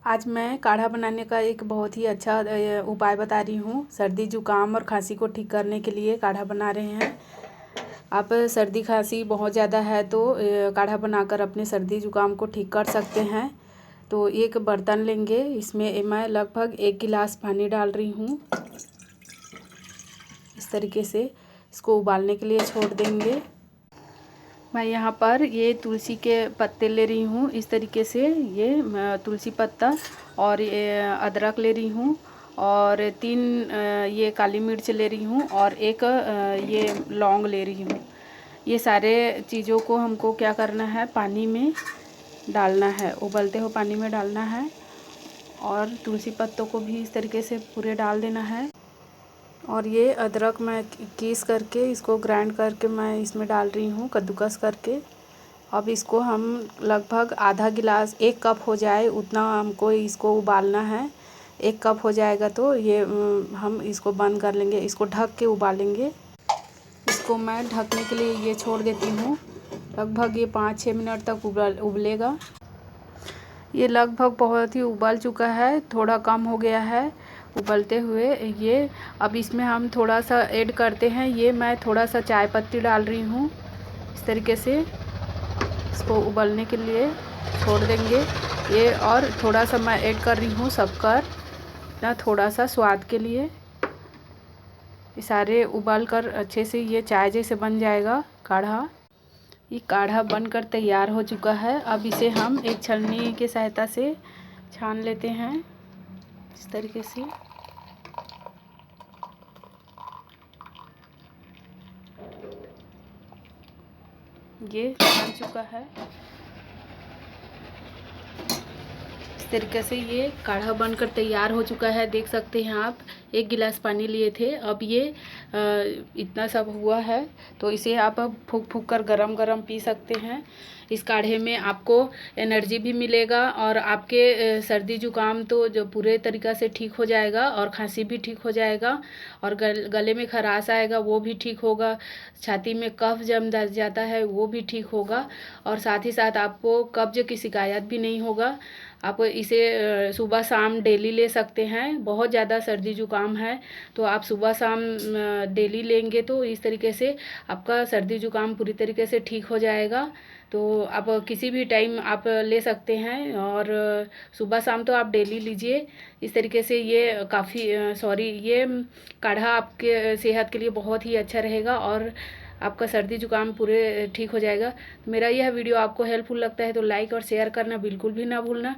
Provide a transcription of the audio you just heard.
आज मैं काढ़ा बनाने का एक बहुत ही अच्छा उपाय बता रही हूँ। सर्दी जुकाम और खांसी को ठीक करने के लिए काढ़ा बना रहे हैं। आप सर्दी खांसी बहुत ज़्यादा है तो काढ़ा बनाकर अपने सर्दी जुकाम को ठीक कर सकते हैं। तो एक बर्तन लेंगे, इसमें मैं लगभग 1 गिलास पानी डाल रही हूँ। इस तरीके से इसको उबालने के लिए छोड़ देंगे। मैं यहाँ पर ये तुलसी के पत्ते ले रही हूँ। इस तरीके से ये तुलसी पत्ता और ये अदरक ले रही हूँ और 3 ये काली मिर्च ले रही हूँ और एक ये लौंग ले रही हूँ। ये सारे चीज़ों को हमको क्या करना है, पानी में डालना है, उबलते हुए पानी में डालना है और तुलसी पत्तों को भी इस तरीके से पूरे डाल देना है। और ये अदरक मैं कीस करके इसको ग्राइंड करके मैं इसमें डाल रही हूँ, कद्दूकस करके। अब इसको हम लगभग आधा गिलास, 1 कप हो जाए उतना हमको इसको उबालना है। 1 कप हो जाएगा तो ये हम इसको बंद कर लेंगे, इसको ढक के उबालेंगे। इसको मैं ढकने के लिए ये छोड़ देती हूँ। लगभग ये 5-6 मिनट तक उबलेगा। ये लगभग बहुत ही उबल चुका है, थोड़ा कम हो गया है उबलते हुए ये। अब इसमें हम थोड़ा सा ऐड करते हैं, ये मैं थोड़ा सा चाय पत्ती डाल रही हूँ। इस तरीके से इसको उबलने के लिए छोड़ देंगे ये। और थोड़ा सा मैं ऐड कर रही हूँ शक्कर, ना थोड़ा सा स्वाद के लिए। ये सारे उबाल कर अच्छे से ये चाय जैसे बन जाएगा काढ़ा। ये काढ़ा बनकर तैयार हो चुका है। अब इसे हम एक छलनी की सहायता से छान लेते हैं। इस तरीके से ये बन चुका है। इस तरीके से ये काढ़ा बनकर तैयार हो चुका है, देख सकते हैं आप। 1 गिलास पानी लिए थे, अब ये इतना सब हुआ है। तो इसे आप अब फूँक फूँक कर गरम गरम पी सकते हैं। इस काढ़े में आपको एनर्जी भी मिलेगा और आपके सर्दी जुकाम तो जो पूरे तरीक़ा से ठीक हो जाएगा और खांसी भी ठीक हो जाएगा और गले में खराश आएगा वो भी ठीक होगा। छाती में कफ जम जाता है वो भी ठीक होगा और साथ ही साथ आपको कब्ज की शिकायत भी नहीं होगा। आप इसे सुबह शाम डेली ले सकते हैं। बहुत ज़्यादा सर्दी जुकाम है तो आप सुबह शाम डेली लेंगे तो इस तरीके से आपका सर्दी जुकाम पूरी तरीके से ठीक हो जाएगा। तो आप किसी भी टाइम आप ले सकते हैं और सुबह शाम तो आप डेली लीजिए। इस तरीके से ये ये काढ़ा आपके सेहत के लिए बहुत ही अच्छा रहेगा और आपका सर्दी जुकाम पूरे ठीक हो जाएगा। तो मेरा यह वीडियो आपको हेल्पफुल लगता है तो लाइक और शेयर करना बिल्कुल भी ना भूलना।